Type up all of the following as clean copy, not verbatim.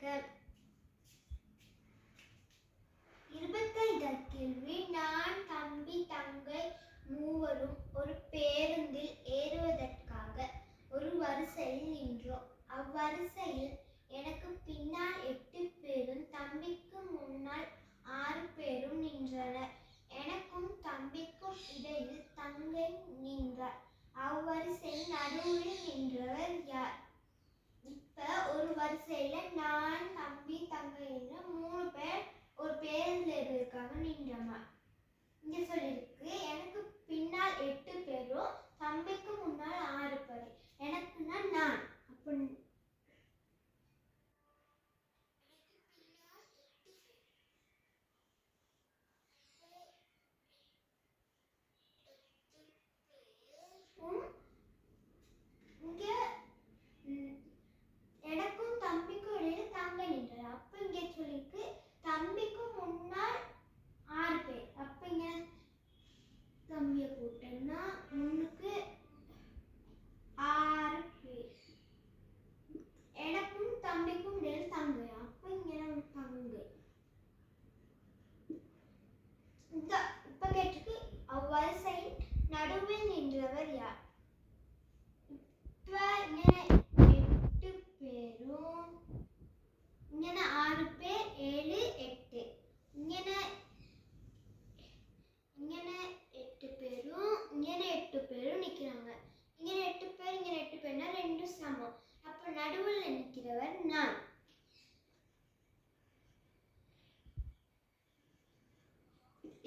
25வது கேள்வி. நான், தம்பி, தங்கை மூவரும் ஒரு பேருந்தில் ஏறுவதற்காக ஒரு வரிசையில் நின்றோம். அவ்வரிசையில் எனக்கு பின்னால் 8 பேரும் தம்பிக்கு முன்னால் 6 பேரும் நின்றனர். எனக்கும் தம்பிக்கும் இடையில் தங்கை நின்றார். அவ்வரிசையில் நடுவில் நின்றவர் யார்? இப்ப ஒரு வரிசையில நான், தம்பி, தங்கைன்னு 3 பேர் ஒரு பேருந்துல இருக்காக நின்றமா. இங்க சொல்லிருக்கு எனக்கு பின்னால் 8 பேரும் தம்பிக்கு முன்னால் 6 பேர். எனக்குன்னா நான். அப்ப இங்க எனக்கும் தம்பிக்கும் இடையில தங்கை நின்றார். அப்ப இங்க சொல்லிருக்கு தம்பிக்கு முன்னால் 6 பேர். அப்ப இங்க தம்பியை போட்டேன்னா முன்னுக்கு 6 பேர். எனக்கும் தம்பிக்கும் இடையில தங்கை. அப்ப இங்க தங்கை. இப்ப கேட்டிருக்கு அவ்வரிசையின் நடுவில் நின்றவர் யார்? இப்ப 8 பேரும் இங்கன 6 பேர் 7 8 இங்கன 8 பேரும் இங்கன 8 பேரும் நிக்கிறாங்க. இங்கன 8 பேர் இங்கன 8 பேர்னா ரெண்டும் சமம். அப்ப நடுவில் நிக்கிறவர் நான்.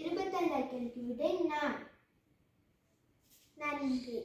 இருபத்தைந்தாவது கேள்விக்கு விடை நான். நன்றி.